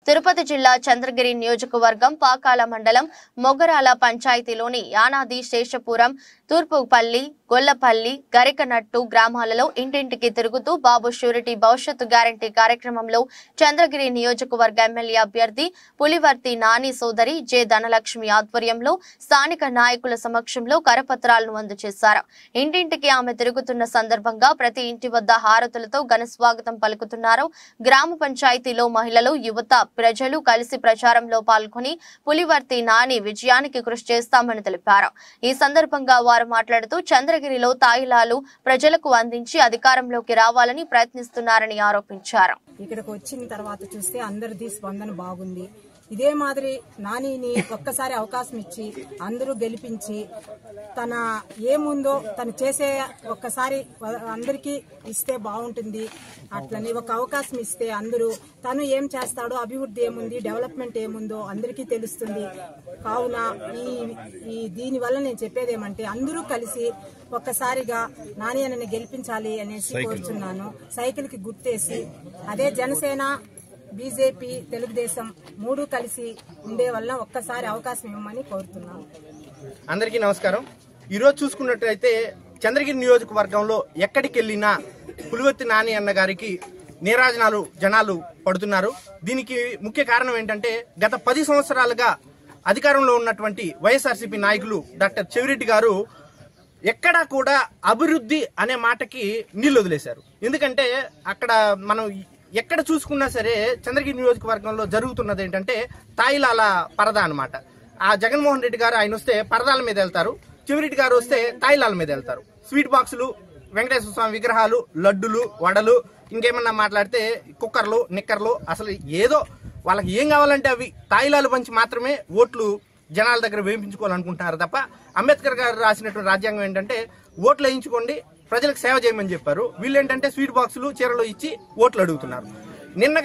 తిరుపతి జిల్లా చంద్రగిరి నియోజకవర్గం పాకాల మండలం మొగరాల పంచాయతీలోని యానాది శేషపురం తూర్పుపల్లి గొల్లపల్లి గరికనట్టు గ్రామాలలో ఇంటింటికి తిరుగుతూ బాబు ష్యూరిటీ భవిష్యత్తు గ్యారంటీ కార్యక్రమంలో చంద్రగిరి నియోజకవర్గ ఎమ్మెల్యే అభ్యర్థి పులివర్తి నాని సోదరి జె ధనలక్ష్మి ఆధ్వర్యంలో స్థానిక నాయకుల సమక్షంలో కరపత్రాలను అందజేశారు. ఇంటింటికి ఆమె తిరుగుతున్న సందర్భంగా ప్రతి ఇంటి వద్ద హారతులతో ఘన స్వాగతం పలుకుతున్నారు. గ్రామ పంచాయతీలో మహిళలు యువత ప్రజలు కలిసి ప్రచారంలో పాల్గొని పులివర్తి నాని విజయానికి కృషి చేస్తామని తెలిపారు. ఈ సందర్భంగా వారు మాట్లాడుతూ చంద్రగిరిలో తాయిలాలు ప్రజలకు అందించి అధికారంలోకి రావాలని ప్రయత్నిస్తున్నారని ఆరోపించారు. ఇక్కడికి వచ్చిన తర్వాత చూస్తే అందరిది స్పందన బాగుంది. ఇదే మాదిరి నానిని ఒక్కసారి అవకాశం ఇచ్చి అందరూ గెలిపించి తన ఏముందో తను చేసే ఒక్కసారి అందరికీ ఇస్తే బాగుంటుంది. అట్లని ఒక అవకాశం ఇస్తే అందరూ తను ఏం చేస్తాడో, అభివృద్ధి ఏముంది, డెవలప్మెంట్ ఏముందో అందరికీ తెలుస్తుంది. కావున ఈ దీని వల్ల నేను చెప్పేది ఏమంటే అందరూ కలిసి ఒక్కసారిగా నాని అన్నని గెలిపించాలి అనేసి కోరుచున్నాను. సైకిల్ కి గుర్తేసి అదే జనసేన బీజేపీ తెలుగుదేశం మూడు కలిసి ఉండే వల్ల ఒక్కసారి అవకాశం ఇవ్వమని కోరుతున్నాను. అందరికీ నమస్కారం. ఈరోజు చూసుకున్నట్లయితే చంద్రగిరి నియోజకవర్గంలో ఎక్కడికి వెళ్ళినా పులివర్తి నాని అన్న గారికి నీరాజనాలు జనాలు పడుతున్నారు. దీనికి ముఖ్య కారణం ఏంటంటే గత 10 సంవత్సరాలుగా అధికారంలో ఉన్నటువంటి వైఎస్ఆర్సీపీ నాయకులు డాక్టర్ చెవిరెడ్డి గారు ఎక్కడా కూడా అభివృద్ధి అనే మాటకి నీళ్లు వదిలేశారు. ఎందుకంటే అక్కడ మనం ఎక్కడ చూసుకున్నా సరే చంద్రగిరి నియోజకవర్గంలో జరుగుతున్నది ఏంటంటే తాయిలాల పరదా అన్నమాట. ఆ జగన్మోహన్ రెడ్డి గారు ఆయన వస్తే పరదాల మీద వెళ్తారు, చెవిరెడ్డి గారు వస్తే తాయిలాల మీద వెళ్తారు. స్వీట్ బాక్సులు, వెంకటేశ్వర స్వామి విగ్రహాలు, లడ్డులు, వడలు, ఇంకేమన్నా మాట్లాడితే కుక్కర్లు, నిక్కర్లు, అసలు ఏదో వాళ్ళకి ఏం కావాలంటే అవి తాయిలాలు పంచి మాత్రమే ఓట్లు జనాల దగ్గర వేయించుకోవాలనుకుంటున్నారు తప్ప అంబేద్కర్ గారు రాసినటువంటి రాజ్యాంగం ఏంటంటే ఓట్లు వేయించుకోండి, ప్రజలకు సేవ చేయమని చెప్పారు. వీళ్ళు ఏంటంటే స్వీట్ బాక్సులు, చీరలు ఇచ్చి ఓట్లు అడుగుతున్నారు. నిన్న